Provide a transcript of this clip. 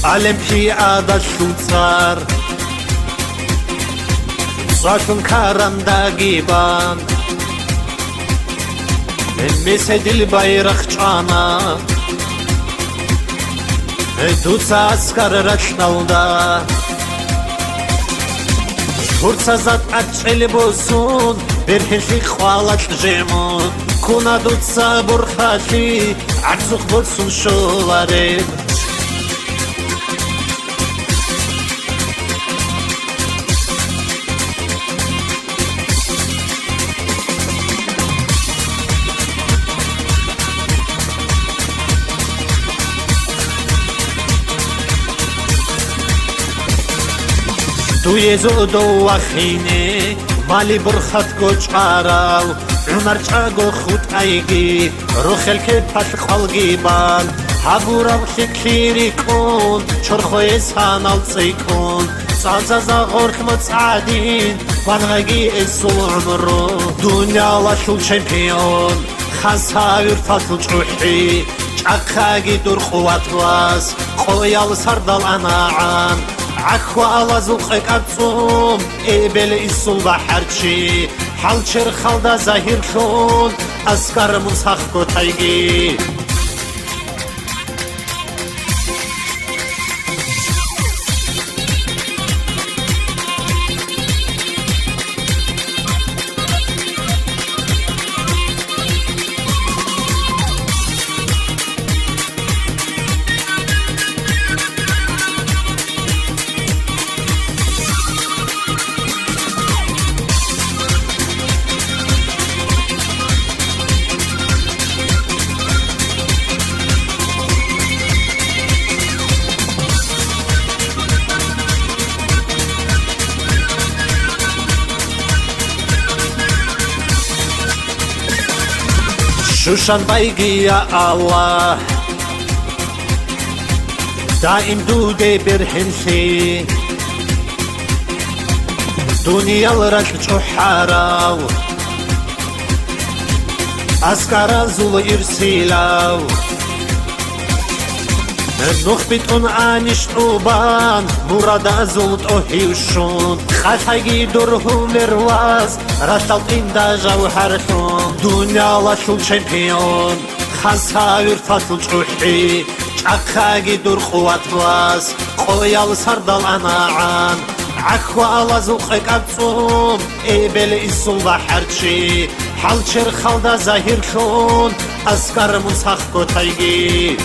Олимпиада шуцар Зашун карандагибан Меседил байрақ чана Дуца аскар рачналда Турца зад ачели босун Берхеши хвалат жемун Куна дуца бурхаши Арцух босун шоларед Туе зодо ахине мали бурхат гочарав унарчаго худ айги рухелке пашхалгибан хабурав шикири кун чорхоe санал цикун цазаза гортмо цадин вангаги эсумро дуняла шул чемпион хасавир фатл чухи чакаги дурхватлас qoyal sardal anaan عخوا على زوقك أتصوم إبل إسول بحرشي حلشر خلدا زهير شون أسكر مسخكو تايجي شوشان بایگی یا الله دائم دوده برهنشی دنیا لرک چو حراو اسکارا زول ارسیلاو نخبتون آنش اوبان مراد زولت اوهیوشون خشایگی درهم مرواز رشتالت این دا جوهرشون دنیا لشول چمپیون خسایر فصل چوحی چاقاگی درخوات واز قویال سردال اناعان عخوا على زوقك أتصوم إبل إسول بحرشي حلشر خلدا زهير شون أسكر مسخكو تايجي